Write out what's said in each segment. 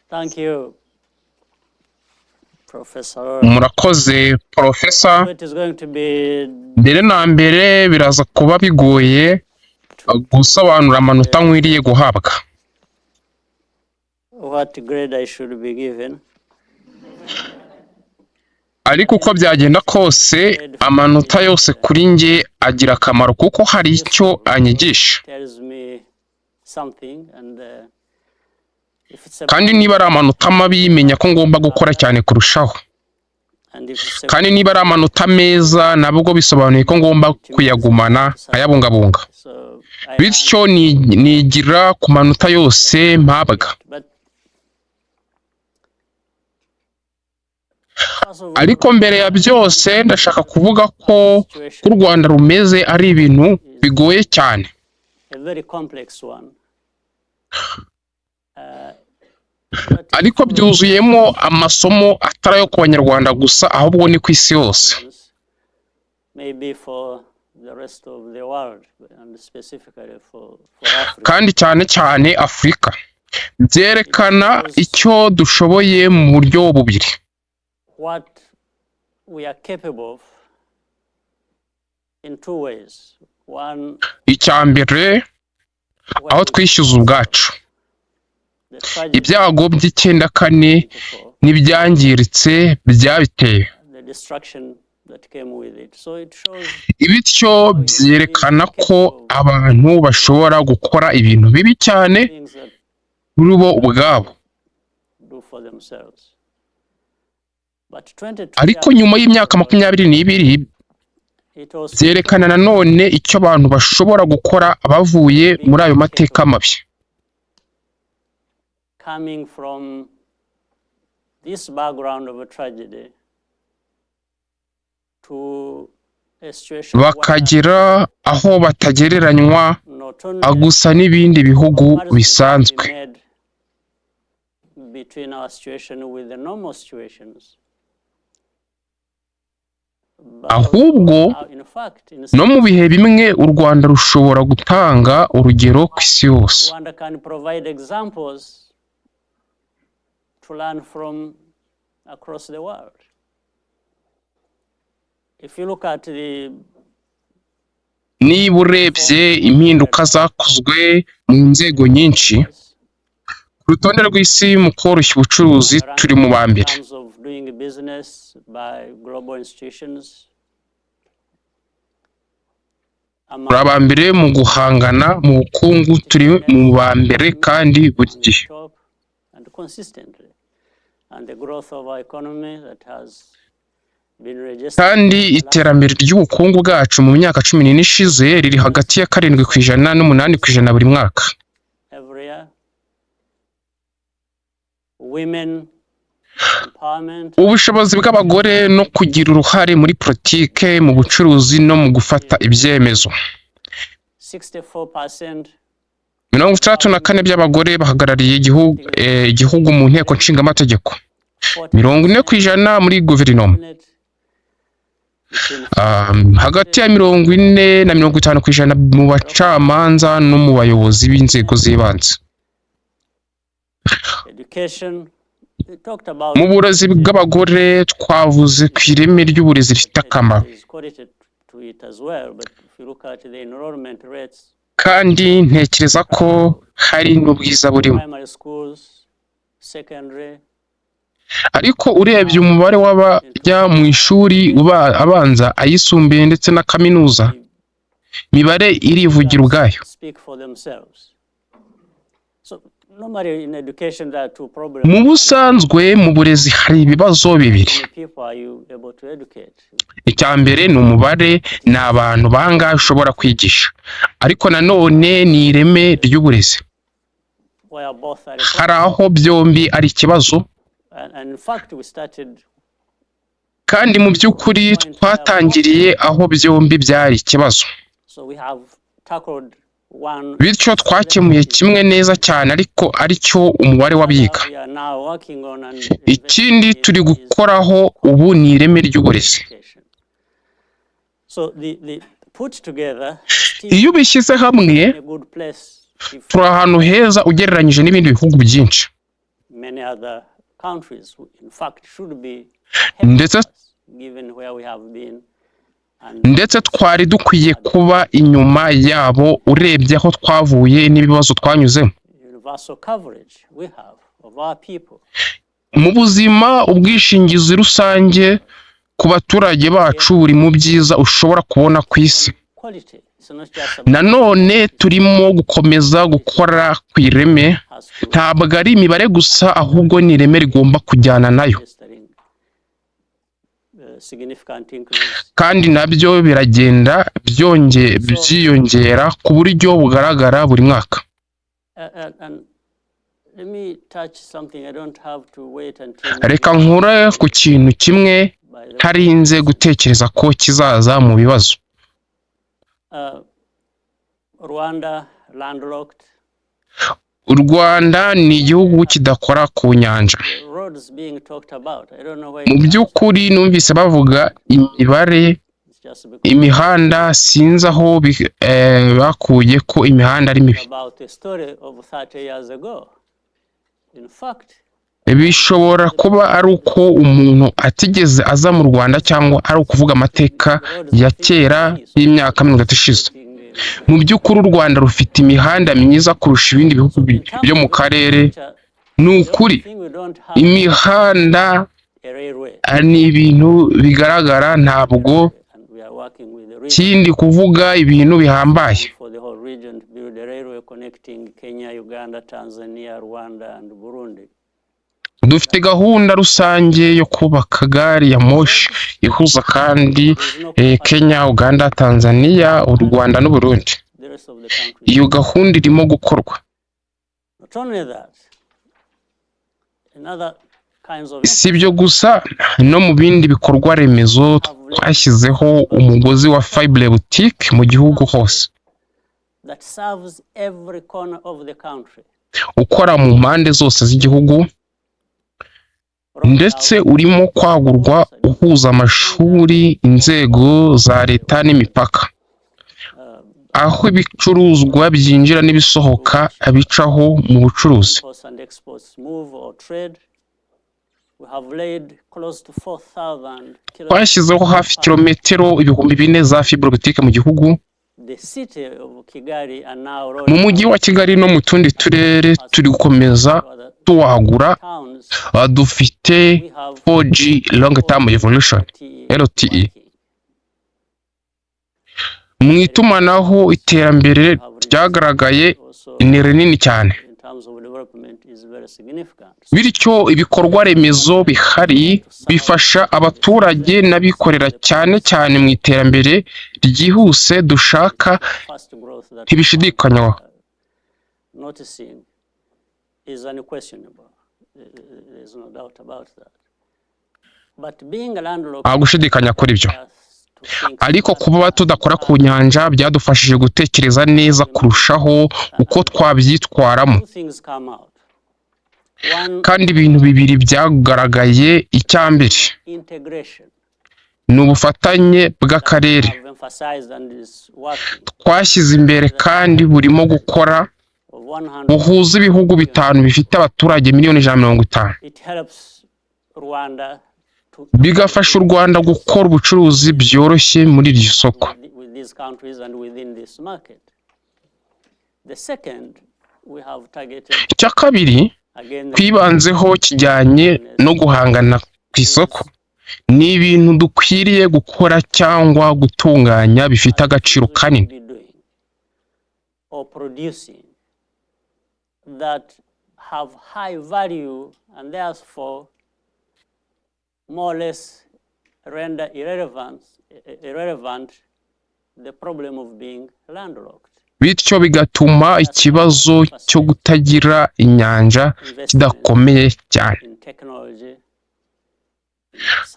Thank you, Professor. Murakoze Professor. It is going to be Mbere na mbere biraza kuba bigoye gusobanura amanota nkwiriye guhabwa. what grade I should be given. Ariko uko byagenda kose amanota yose kuri nge agira akamaro kuko hari icyo anyigisha. Tells me something and if it's a Kandi niba ari amanota mabi menya ko ngomba gukora cyane kurushaho. and if it's a Kandi niba ari amanota meza nabwo bisobanuye ko ngomba kuyagumana ayabungabunga. so Bityo nigira ku manota yose mpabwa. but Ariko mbere ya byose ndashaka kuvuga ko u Rwanda rumeze ari ibintu bigoye cyane. a very complex one. Ariko byuzuyemo amasomo atari ayo ku Banyarwanda gusa ahubwo ni ku isi yose. Maybe for the rest of the world and specifically for Africa. Kandi cyane cyane Afurika. Byerekana icyo dushoboye mu buryo bubiri. What we are capable of in two ways. One, Icyambere aho twishyuza ubwacu. the tragedy, Ibyago by'icyenda kane n'ibyangiritse byabiteye. the destruction that came with it. So it shows Ibityo byerekana ko abantu bashobora gukora ibintu bibi cyane things that kuri bo ubwabo. do for themselves. But 22 Ariko years nyuma y'imyaka 22 it also byerekana nanone icyo abantu bashobora gukora bavuye muri ayo mateka mabi. coming from this background of a tragedy to a situation Bakagera aho batagereranywa not only gusa n'ibindi bihugu comparison bisanzwe. can be made between our situation with the normal situations. But Ahubwo also, in fact, in no mu bihe bimwe u Rwanda rushobora gutanga urugero ku isi yose. Rwanda can provide examples to learn from across the world. If you look at the Niba urebye impinduka zakozwe mu nzego nyinshi ku rutonde rw'isi mu koroshya ubucuruzi turi mu ba mbere. terms of doing business by global institutions, Turi aba mbere mu guhangana mu bukungu turi mu ba mbere kandi buri gihe. top and consistently, and the growth of our economy that has been registered Kandi iterambere ry'ubukungu bwacu mu myaka 10 ishize riri hagati ya 7% n'8% buri mwaka. every year. Women empowerment, Ubushobozi bw'abagore no kugira uruhare muri politike mu bucuruzi no mu gufata ibyemezo. 64% 64 by'abagore bahagarariye igihugu mu nteko nshingamategeko. 40% muri guverinoma. Hagati ya 40 na 50% mu bacamanza no mu bayobozi b'inzego z'ibanze. education. We talked about Mu burezi bw'abagore twavuze ku ireme ry'uburezi rifite akamaro. is quoted to it as well, but if you look at the enrollment rates, Kandi ntekereza ko hari n'ubwiza burimo. primary schools, secondary, Ariko urebye umubare w'abajya mu ishuri abanza, ayisumbuye ndetse na kaminuza, mibare irivugira ubwayo. speak for themselves. So normally in education there are two problems. Mu busanzwe mu burezi hari ibibazo bibiri. How many people are you able to educate? Icyambere ni umubare, ni abantu bangahe ushobora kwigisha. Ariko nanone ni ireme ry'uburezi. Where both are Hari aho byombi ari ikibazo. and in fact we started Kandi mu by'ukuri twatangiriye aho byombi byari ikibazo. so we have tackled one. Bityo twakemuye kimwe neza cyane ariko aricyo umubare w'abiga. We are now working on an Ikindi turi gukoraho ubu ni ireme ry'uburezi. education. So the put together Iyo ubishyize hamwe in a good place if turi ahantu heza ugereranyije n'ibindi bihugu byinshi. many other countries who, in fact, should be ndetse helping us, given where we have been. ndetse twari dukwiye kuba inyuma yabo urebye aho twavuye n'ibibazo twanyuzemo. Universal coverage we have of our people. Mu buzima ubwishingizi rusange ku baturage bacu buri mu byiza ushobora kubona ku isi. Quality. It's not just about Nanone turimo gukomeza gukora ku ireme, ntabwo ari imibare gusa ahubwo ni ireme rigomba kujyana nayo, registering significant increase. kandi nabyo biragenda byiyongera ku buryo bugaragara buri mwaka. And let me touch something. I don't have to wait until Reka nkure ku kintu kimwe ntarinze gutekereza ko kizaza mu bibazo. Rwanda landlocked. U Rwanda ni igihugu kidakora ku nyanja. Roads being talked about. I don't know why. Mu by'ukuri numvise bavuga imibare It's just because imihanda, sinzi aho bakuye ko imihanda ari mibi. about a story of 30 years ago. In fact, Bishobora kuba ari uko umuntu atigeze aza mu Rwanda cyangwa ari ukuvuga amateka ya kera y'imyaka 30 ishize. Mu by'ukuri u Rwanda rufite imihanda myiza kurusha ibindi bihugu byo mu karere. Ni ukuri we don't have imihanda a railway. ni ibintu bigaragara, ntabwo And we are working with the region kindi kuvuga ibintu bihambaye. for the whole region to build a railway connecting Kenya, Uganda, Tanzania, Rwanda, and Burundi. Dufite gahunda rusange yo kubaka gari ya moshi ihuza kandi Kenya, Uganda, Tanzania, u Rwanda n'u Burundi. The rest of the country. Iyo gahunda irimo gukorwa. Not only that, in other kinds of Si ibyo gusa, no mu bindi bikorwa remezo twashyizeho umugozi wa fibre optic mu gihugu hose, that serves every corner of the country. ukora mu mpande zose z'igihugu, ndetse urimo kwagurwa uhuza amashuri, inzego za leta n'imipaka, aho ibicuruzwa byinjira n'ibisohoka bicaho mu bucuruzi. Imports and exports move or trade. We have laid close to 4,000 kilometers. Twashyizeho hafi kilometero 4,000 za fibre optique mu gihugu. The city of Kigali are now Mu rolling mujyi wa Kigali no mu tundi turere turi gukomeza tuwagura. towns. Dufite We have 4G long term evolution LTE. Mu itumanaho iterambere ryagaragaye also ni rinini cyane, in terms of development is very significant. bityo ibikorwa remezo bihari bifasha abaturage n'abikorera cyane cyane mu iterambere ryihuse dushaka Fast growth that ntibishidikanywaho. noticing is unquestionable. There's no doubt about that. But being a landlocked Nta gushidikanya kuri ibyo. us to think Ariko kuba tudakora ku nyanja byadufashije gutekereza neza kurushaho uko twabyitwaramo, two things come out. One, kandi ibintu bibiri byagaragaye. Icyambere integration. ni ubufatanye bw'akarere. I've emphasized and is working Twashyize imbere kandi burimo gukora of 100. buhuza ibihugu bitanu bifite abaturage miliyoni 150. It helps Rwanda to Bigafasha u Rwanda gukora ubucuruzi byoroshye muri iryo soko. with these countries and within this market. The second, we have targeted Icya kabiri again twibanzeho kijyanye no guhangana ku isoko. Ni ibintu dukwiriye gukora cyangwa gutunganya bifite agaciro kanini. be doing or producing that have high value and therefore more or less render irrelevant the problem of being landlocked. Bityo bigatuma ikibazo cyo kutagira inyanja kidakomeye cyane. In technology,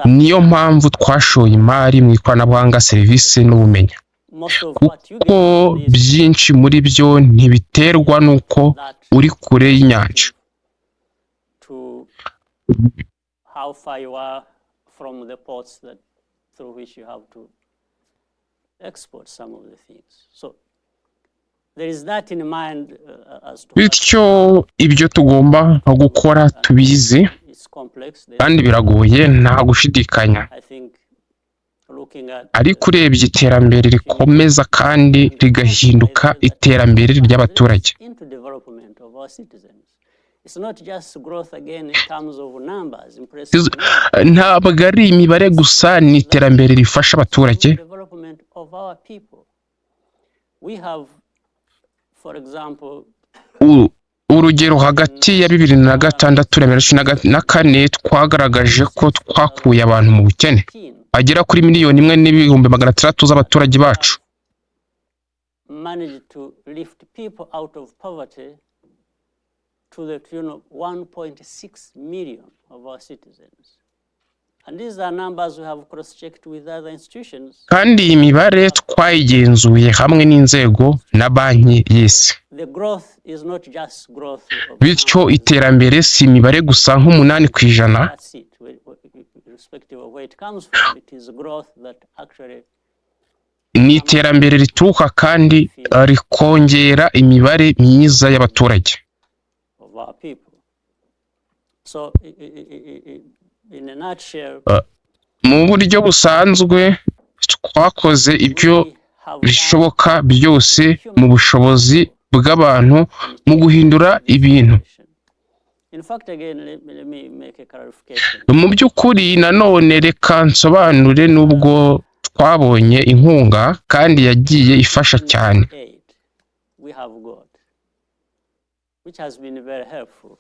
Niyo mpamvu twashoye imari mu ikoranabuhanga, serivisi n'ubumenyi, most of what you kuko get is byinshi muri byo ntibiterwa n'uko uri kure y'inyanja, to how far you are from the ports that through which you have to export some of the things. So bityo ibyo tugomba gukora tubizi kandi biragoye nta gushidikanya, ariko urebye iterambere rikomeza kandi rigahinduka iterambere ry'abaturage. Ntabwo ari imibare gusa, ni iterambere rifasha abaturage. Urugero, hagati ya 2006 na 2024 twagaragaje ko twakuye abantu mu bukene bagera kuri 1,600,000 z'abaturage bacu. To the tune of 1.6 million of our citizens. And these are numbers we have cross-checked with other institutions. Kandi iyi mibare twayigenzuye hamwe n'inzego na banki y'isi. The growth is not just growth. Bityo iterambere si imibare gusa nk'8%. Irrespective of where it comes from, it is growth that actually ni iterambere rituruka kandi rikongera imibare myiza y'abaturage. So, in a nutshell, mu buryo busanzwe twakoze ibyo bishoboka byose mu bushobozi bw'abantu mu guhindura ibintu. In fact, again, let me make a clarification. Mu by'ukuri nanone reka nsobanure nubwo twabonye inkunga kandi yagiye ifasha cyane. We have got, which has been very helpful.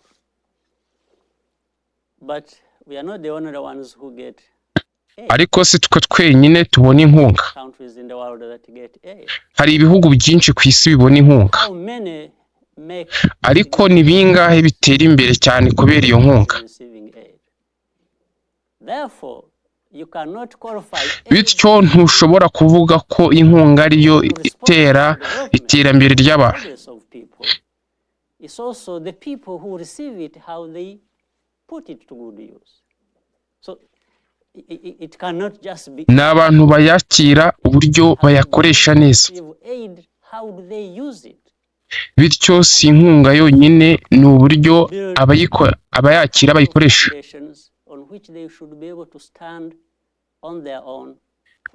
But we are not the only ones who get aid. Ariko si twe twenyine tubona inkunga. Countries in the world that get aid. Hari ibihugu byinshi ku isi bibona inkunga. How many make ariko ni bingahe bitera imbere cyane kubera iyo nkunga? Therefore, you cannot qualify. Bityo ntushobora kuvuga ko inkunga ariyo itera iterambere ry'abantu. It's also the people who receive it, how they put it to good use. So it cannot just be n'abantu bayakira uburyo bayakoresha neza. How do they use it? Bityo si inkunga yonyine, ni uburyo abayakira bayikoresha.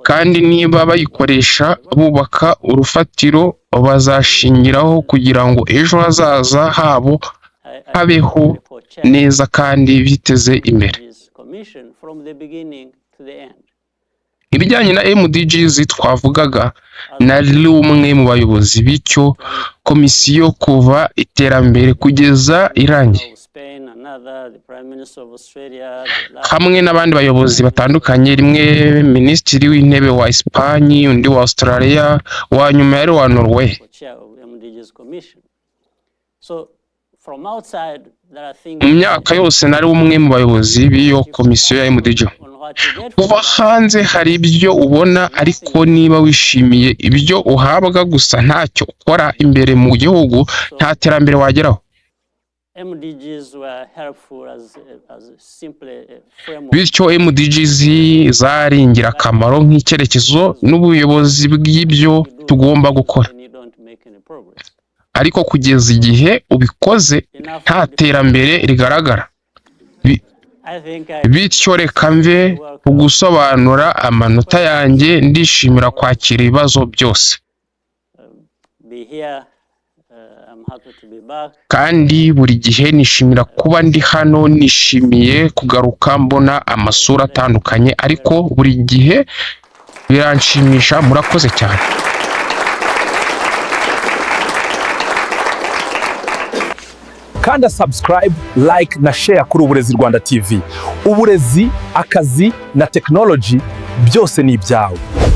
Kandi niba bayikoresha bubaka urufatiro bazashingiraho kugira ngo ejo hazaza habo habeho neza kandi biteze imbere. Ibijyanye na MDGs twavugaga, nari umwe mu bayobozi b'icyo komisiyo kuva iterambere kugeza irangiye, hamwe n'abandi bayobozi batandukanye, rimwe minisitiri w'intebe wa Espagne, undi wa Australia, wa nyuma yari wa Norway. Mu myaka yose nari umwe mu bayobozi b'iyo komisiyo ya MDG. Kuva hanze hari ibyo ubona, ariko niba wishimiye ibyo uhabwa gusa ntacyo ukora imbere mu gihugu, nta terambere wageraho. Bityo MDGs zari ingirakamaro nk'icyerekezo n'ubuyobozi bw'ibyo tugomba gukora, ariko kugeza igihe ubikoze nta terambere rigaragara. Bityo reka mve gusobanura amanota yanjye. Ndishimira kwakira ibibazo byose, kandi buri gihe nishimira kuba ndi hano. Nishimiye kugaruka mbona amasura atandukanye, ariko buri gihe biranshimisha. Murakoze cyane. Kanda subscribe, like na share kuri Uburezi Rwanda TV. Uburezi, akazi na technology byose ni ibyawe.